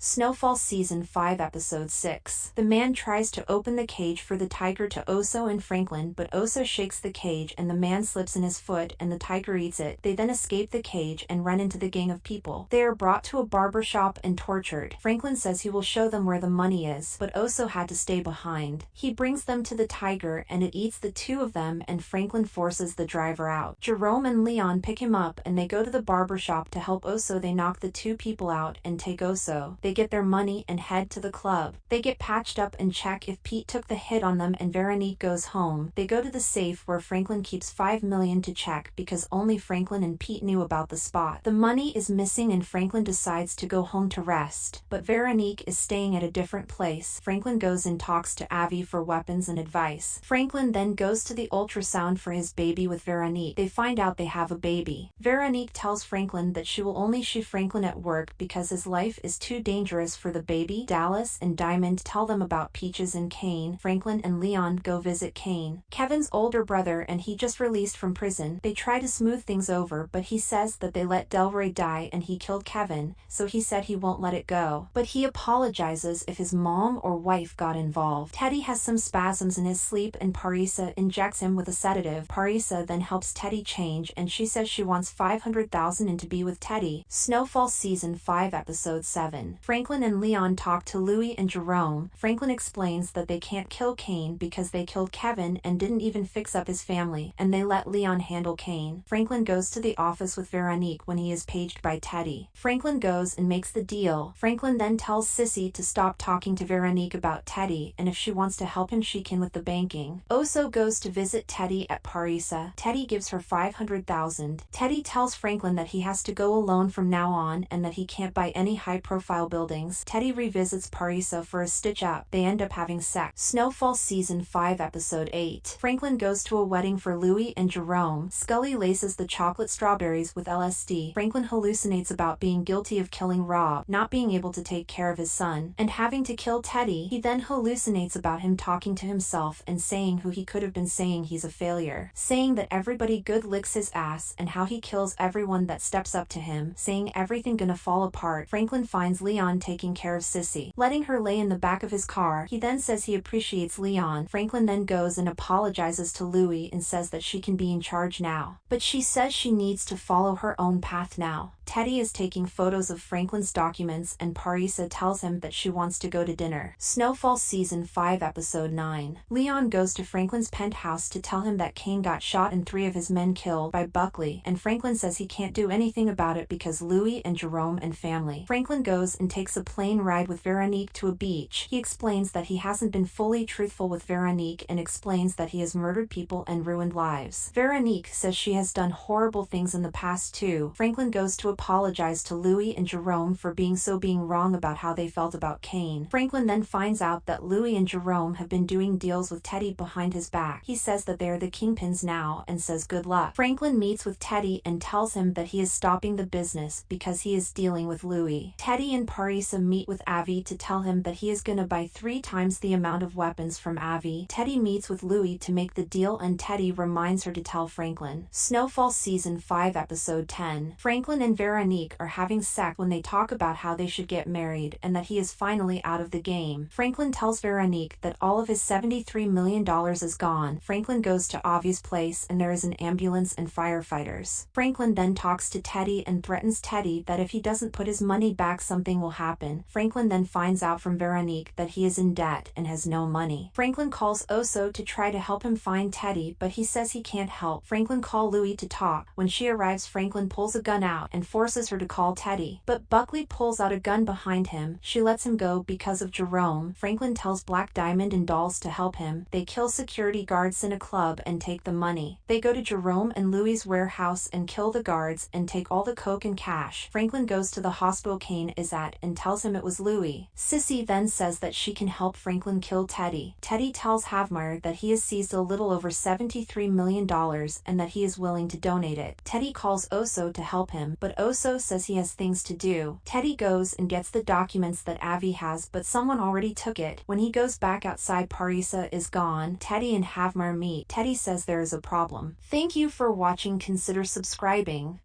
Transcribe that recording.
Snowfall Season 5 Episode 6. The man tries to open the cage for the tiger to Oso and Franklin, but Oso shakes the cage and the man slips in his foot and the tiger eats it. They then escape the cage and run into the gang of people. They are brought to a barber shop and tortured. Franklin says he will show them where the money is, but Oso had to stay behind. He brings them to the tiger and it eats the two of them, and Franklin forces the driver out. Jerome and Leon pick him up and they go to the barber shop to help Oso. They knock the two people out and take Oso. They get their money and head to the club. They get patched up and check if Pete took the hit on them, and Veronique goes home. They go to the safe where Franklin keeps $5 million to check because only Franklin and Pete knew about the spot. The money is missing and Franklin decides to go home to rest, but Veronique is staying at a different place. Franklin goes and talks to Avi for weapons and advice. Franklin then goes to the ultrasound for his baby with Veronique. They find out they have a baby. Veronique tells Franklin that she will only shoot Franklin at work because his life is too dangerous for the baby. Dallas and Diamond tell them about Peaches and Kane. Franklin and Leon go visit Kane, Kevin's older brother, and he just released from prison. They try to smooth things over, but he says that they let Delroy die and he killed Kevin, so he said he won't let it go. But he apologizes if his mom or wife got involved. Teddy has some spasms in his sleep and Parisa injects him with a sedative. Parisa then helps Teddy change and she says she wants $500,000 and to be with Teddy. Snowfall Season 5 Episode 7. Franklin and Leon talk to Louie and Jerome. Franklin explains that they can't kill Kane because they killed Kevin and didn't even fix up his family, and they let Leon handle Kane. Franklin goes to the office with Veronique when he is paged by Teddy. Franklin goes and makes the deal. Franklin then tells Sissy to stop talking to Veronique about Teddy, and if she wants to help him she can with the banking. Oso goes to visit Teddy at Parisa. Teddy gives her $500,000. Teddy tells Franklin that he has to go alone from now on and that he can't buy any high-profile buildings. Teddy revisits Parisa for a stitch-up. They end up having sex. Snowfall Season 5 Episode 8. Franklin goes to a wedding for Louie and Jerome. Scully laces the chocolate strawberries with LSD. Franklin hallucinates about being guilty of killing Rob, not being able to take care of his son, and having to kill Teddy. He then hallucinates about him talking to himself and saying who he could have been, saying he's a failure, saying that everybody good licks his ass and how he kills everyone that steps up to him, saying everything gonna fall apart. Franklin finds Leon taking care of Sissy, letting her lay in the back of his car. He then says he appreciates Leon. Franklin then goes and apologizes to Louie and says that she can be in charge now, but she says she needs to follow her own path now. Teddy is taking photos of Franklin's documents and Parisa tells him that she wants to go to dinner. Snowfall Season 5 Episode 9. Leon goes to Franklin's penthouse to tell him that Kane got shot and 3 of his men killed by Buckley, and Franklin says he can't do anything about it because Louie and Jerome and family. Franklin goes and takes a plane ride with Veronique to a beach. He explains that he hasn't been fully truthful with Veronique and explains that he has murdered people and ruined lives. Veronique says she has done horrible things in the past too. Franklin goes to apologize to Louie and Jerome for being wrong about how they felt about Kane. Franklin then finds out that Louie and Jerome have been doing deals with Teddy behind his back. He says that they are the kingpins now and says good luck. Franklin meets with Teddy and tells him that he is stopping the business because he is dealing with Louie. Teddy and Parisa meet with Avi to tell him that he is gonna buy 3 times the amount of weapons from Avi. Teddy meets with Louie to make the deal and Teddy reminds her to tell Franklin. Snowfall Season 5 Episode 10. Franklin and Veronique are having sex when they talk about how they should get married and that he is finally out of the game. Franklin tells Veronique that all of his $73 million is gone. Franklin goes to Avi's place and there is an ambulance and firefighters. Franklin then talks to Teddy and threatens Teddy that if he doesn't put his money back something will happen. Franklin then finds out from Veronique that he is in debt and has no money. Franklin calls Oso to try to help him find Teddy, but he says he can't help. Franklin calls Louie to talk. When she arrives, Franklin pulls a gun out and forces her to call Teddy, but Buckley pulls out a gun behind him. She lets him go because of Jerome. Franklin tells Black Diamond and Dolls to help him. They kill security guards in a club and take the money. They go to Jerome and Louie's warehouse and kill the guards and take all the coke and cash. Franklin goes to the hospital Kane is at and tells him it was Louie. Sissy then says that she can help Franklin kill Teddy. Teddy tells Havmeyer that he has seized a little over $73 million and that he is willing to donate it. Teddy calls Oso to help him, but Oso says he has things to do. Teddy goes and gets the documents that Avi has, but someone already took it. When he goes back outside, Parisa is gone. Teddy and Havmeyer meet. Teddy says there is a problem. Thank you for watching. Consider subscribing.